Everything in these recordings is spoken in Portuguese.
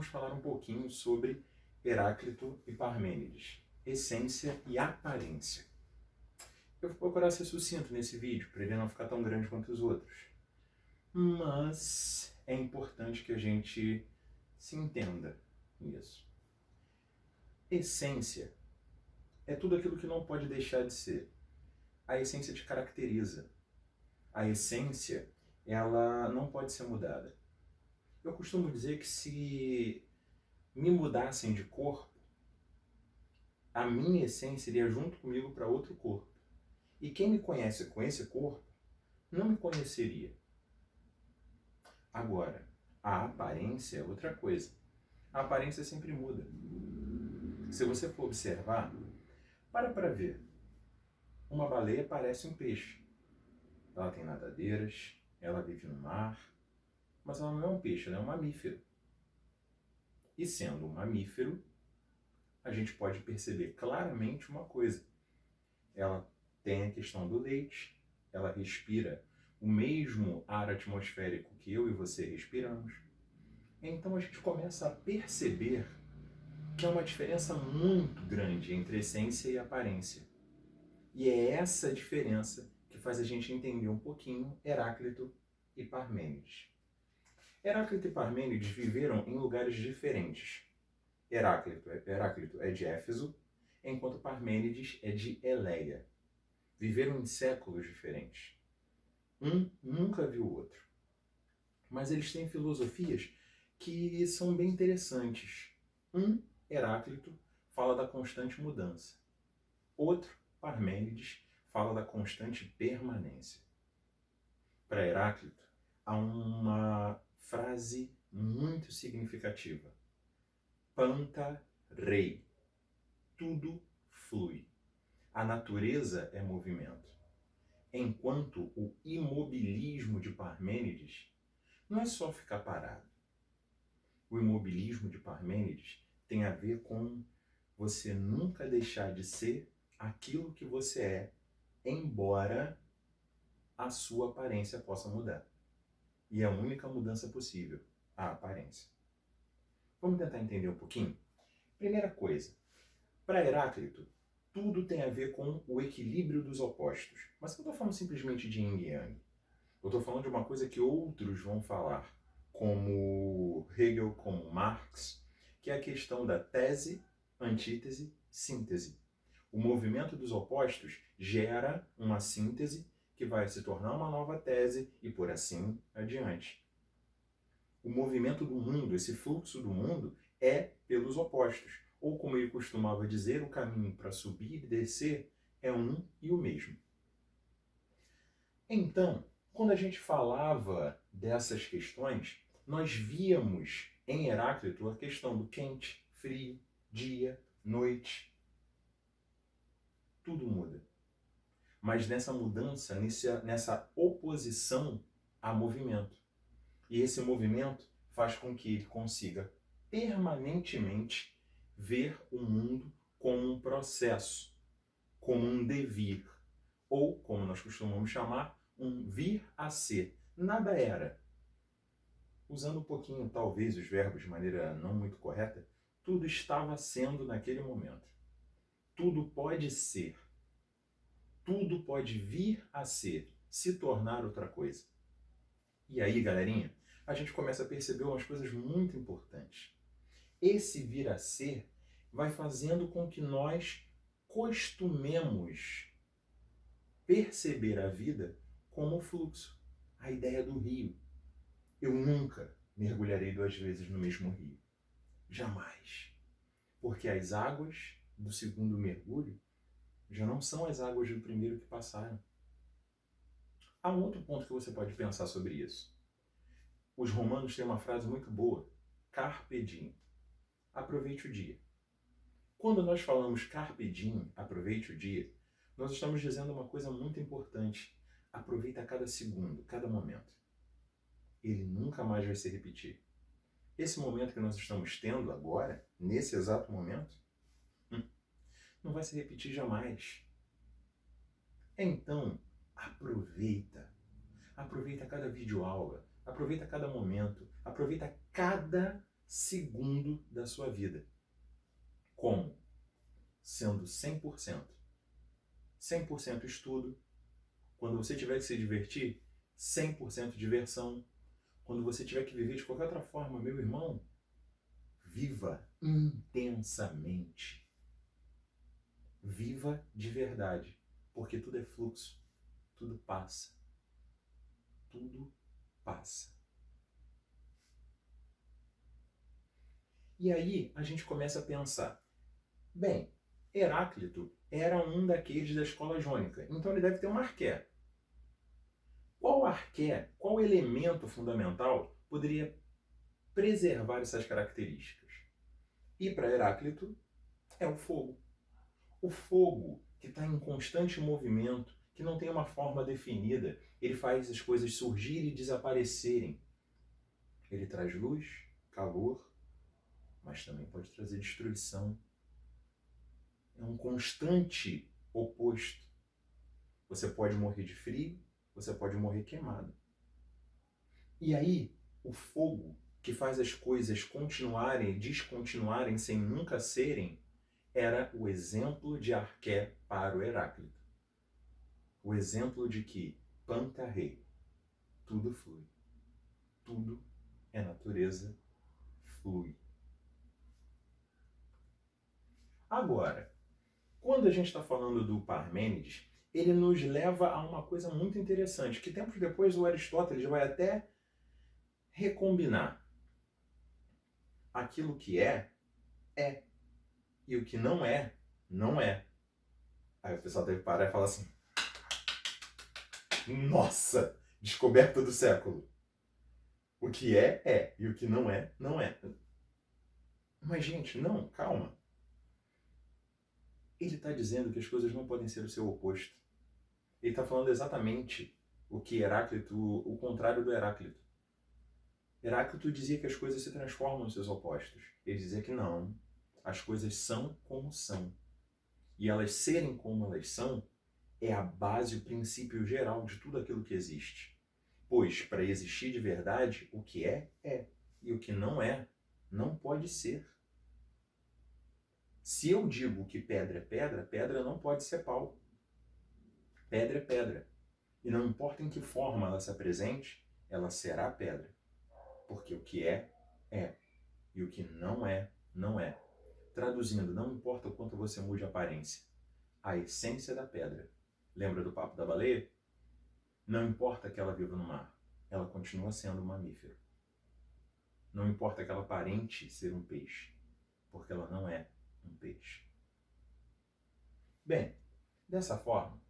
falar um pouquinho sobre Heráclito e Parmênides, essência e aparência. Eu vou procurar ser sucinto nesse vídeo, para ele não ficar tão grande quanto os outros. Mas é importante que a gente se entenda nisso. Essência é tudo aquilo que não pode deixar de ser. A essência te caracteriza. A essência, ela não pode ser mudada. Eu costumo dizer que se me mudassem de corpo, a minha essência iria junto comigo para outro corpo. E quem me conhece com esse corpo, não me conheceria. Agora, a aparência é outra coisa. A aparência sempre muda. Se você for observar, para ver. Uma baleia parece um peixe. Ela tem nadadeiras, ela vive no mar, mas ela não é um peixe, ela é um mamífero. E sendo um mamífero, a gente pode perceber claramente uma coisa. Ela tem a questão do leite, ela respira o mesmo ar atmosférico que eu e você respiramos. Então a gente começa a perceber que há uma diferença muito grande entre essência e aparência. E é essa diferença que faz a gente entender um pouquinho Heráclito e Parmênides. Heráclito e Parmênides viveram em lugares diferentes. Heráclito é de Éfeso, enquanto Parmênides é de Eleia. Viveram em séculos diferentes. Um nunca viu o outro. Mas eles têm filosofias que são bem interessantes. Heráclito, fala da constante mudança. Outro, Parmênides, fala da constante permanência. Para Heráclito, há uma frase muito significativa. Panta rei. Tudo flui. A natureza é movimento. Enquanto o imobilismo de Parmênides não é só ficar parado. O imobilismo de Parmênides tem a ver com você nunca deixar de ser aquilo que você é, embora a sua aparência possa mudar. E é a única mudança possível, a aparência. Vamos tentar entender um pouquinho? Primeira coisa, para Heráclito, tudo tem a ver com o equilíbrio dos opostos. Mas eu não estou falando simplesmente de yin e yang. Eu estou falando de uma coisa que outros vão falar, como Hegel, como Marx, que é a questão da tese, antítese, síntese. O movimento dos opostos gera uma síntese que vai se tornar uma nova tese e por assim adiante. O movimento do mundo, esse fluxo do mundo, é pelos opostos. Ou como ele costumava dizer, o caminho para subir e descer é um e o mesmo. Então, quando a gente falava dessas questões, nós víamos em Heráclito a questão do quente, frio, dia, noite. Tudo muda. Mas nessa mudança, nessa oposição, há movimento. E esse movimento faz com que ele consiga permanentemente ver o mundo como um processo, como um devir, ou, como nós costumamos chamar, um vir a ser. Nada era. Usando um pouquinho, talvez, os verbos de maneira não muito correta, tudo estava sendo naquele momento. Tudo pode ser. Tudo pode vir a ser, se tornar outra coisa. E aí, galerinha, a gente começa a perceber umas coisas muito importantes. Esse vir a ser vai fazendo com que nós costumemos perceber a vida como fluxo. A ideia do rio. Eu nunca mergulharei 2 vezes no mesmo rio. Jamais. Porque as águas do segundo mergulho já não são as águas do primeiro que passaram. Há um outro ponto que você pode pensar sobre isso. Os romanos têm uma frase muito boa. Carpe diem. Aproveite o dia. Quando nós falamos carpe diem, aproveite o dia, nós estamos dizendo uma coisa muito importante. Aproveita cada segundo, cada momento. Ele nunca mais vai se repetir. Esse momento que nós estamos tendo agora, nesse exato momento, não vai se repetir jamais. Então, aproveita. Aproveita cada videoaula, aproveita cada momento, aproveita cada segundo da sua vida. Como? Sendo 100%. 100% estudo. Quando você tiver que se divertir, 100% diversão. Quando você tiver que viver de qualquer outra forma, meu irmão, viva intensamente. Viva de verdade. Porque tudo é fluxo. Tudo passa. Tudo passa. E aí a gente começa a pensar, bem, Heráclito era um daqueles da escola jônica, então ele deve ter um arqué. Qual arqué, qual elemento fundamental poderia preservar essas características? E para Heráclito é o fogo. O fogo que está em constante movimento, que não tem uma forma definida, ele faz as coisas surgirem e desaparecerem. Ele traz luz, calor, mas também pode trazer destruição. É um constante oposto. Você pode morrer de frio, você pode morrer queimado. E aí, o fogo que faz as coisas continuarem e descontinuarem sem nunca serem, era o exemplo de arqué para o Heráclito. O exemplo de que Panta Rei, tudo flui. Tudo é natureza, flui. Agora, quando a gente está falando do Parmênides, ele nos leva a uma coisa muito interessante, que tempos depois o Aristóteles vai até recombinar. Aquilo que é, é. E o que não é, não é. Aí o pessoal deve parar e falar assim, nossa, descoberta do século. O que é, é. E o que não é, não é. Mas, gente, não, calma. Ele está dizendo que as coisas não podem ser o seu oposto. Ele está falando exatamente o que Heráclito, o contrário do Heráclito. Heráclito dizia que as coisas se transformam nos seus opostos. Ele dizia que não, as coisas são como são. E elas serem como elas são é a base, o princípio geral de tudo aquilo que existe. Pois, para existir de verdade, o que é, é. E o que não é, não pode ser. Se eu digo que pedra é pedra, pedra não pode ser pau. Pedra é pedra. E não importa em que forma ela se apresente, ela será pedra. Porque o que é, é. E o que não é, não é. Traduzindo, não importa o quanto você mude a aparência. A essência da pedra. Lembra do papo da baleia? Não importa que ela viva no mar. Ela continua sendo um mamífero. Não importa que ela aparente ser um peixe. Porque ela não é um peixe. Bem, dessa forma,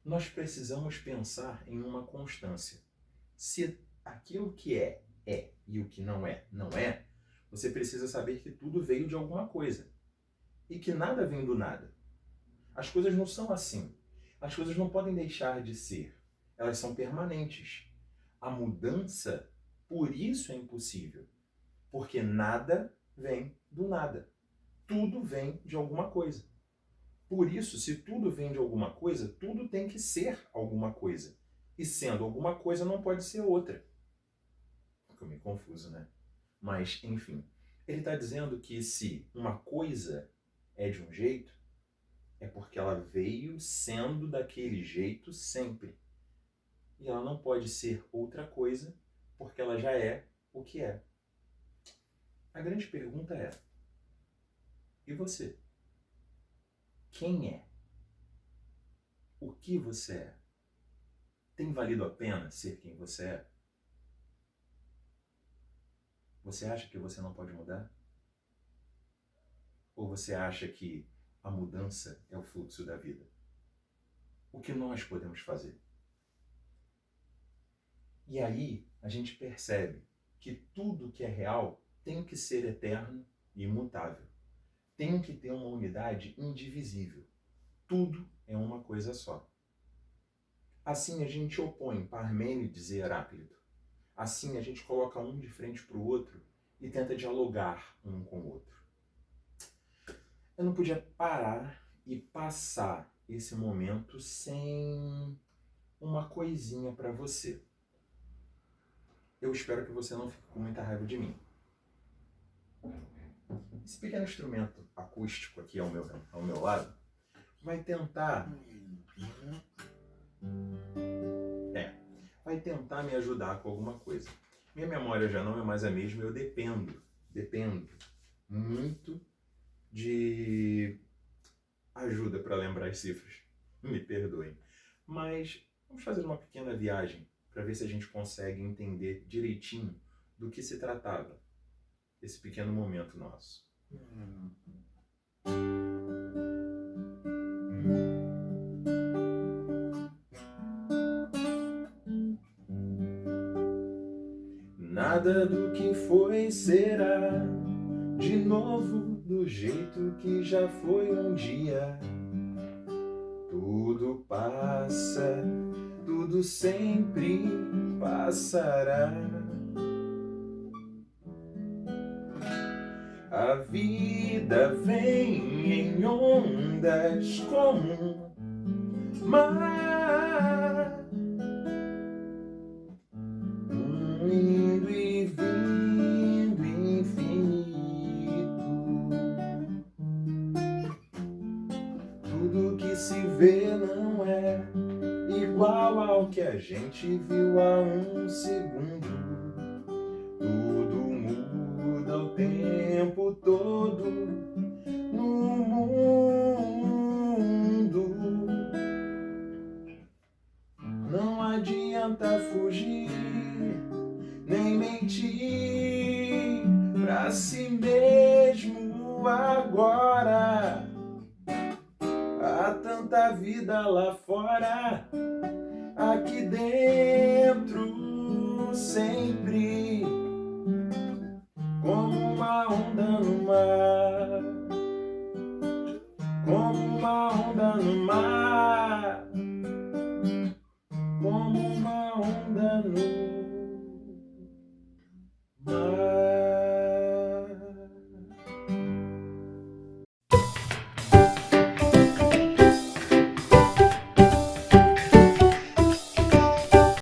nós precisamos pensar em uma constância. Se aquilo que é, é, e o que não é, não é, você precisa saber que tudo veio de alguma coisa. E que nada vem do nada. As coisas não são assim. As coisas não podem deixar de ser. Elas são permanentes. A mudança, por isso é impossível. Porque nada vem do nada. Tudo vem de alguma coisa. Por isso, se tudo vem de alguma coisa, tudo tem que ser alguma coisa. E sendo alguma coisa, não pode ser outra. Ficou meio confuso, né? Mas, enfim. Ele está dizendo que se uma coisa é de um jeito, é porque ela veio sendo daquele jeito sempre. E ela não pode ser outra coisa, porque ela já é o que é. A grande pergunta é, e você? Quem é? O que você é? Tem valido a pena ser quem você é? Você acha que você não pode mudar? Ou você acha que a mudança é o fluxo da vida? O que nós podemos fazer? E aí a gente percebe que tudo que é real tem que ser eterno e imutável. Tem que ter uma unidade indivisível. Tudo é uma coisa só. Assim a gente opõe Parmênides e Heráclito. Assim a gente coloca um de frente para o outro e tenta dialogar um com o outro. Eu não podia parar e passar esse momento sem uma coisinha para você. Eu espero que você não fique com muita raiva de mim. Esse pequeno instrumento acústico aqui ao meu lado vai tentar me ajudar com alguma coisa. Minha memória já não é mais a mesma, eu dependo muito de ajuda para lembrar as cifras. Me perdoem. Mas vamos fazer uma pequena viagem para ver se a gente consegue entender direitinho do que se tratava esse pequeno momento nosso. Nada do que foi será de novo do jeito que já foi um dia. Tudo passa, tudo sempre passará. A vida vem em ondas como um mar, indo e vindo infinito. Tudo que se vê não é igual ao que a gente viu há um segundo. Tudo muda o tempo todo no mundo. Não adianta fugir, nem mentir pra si mesmo agora. Há tanta vida lá fora, aqui dentro sempre, como uma onda no mar, como uma onda no mar.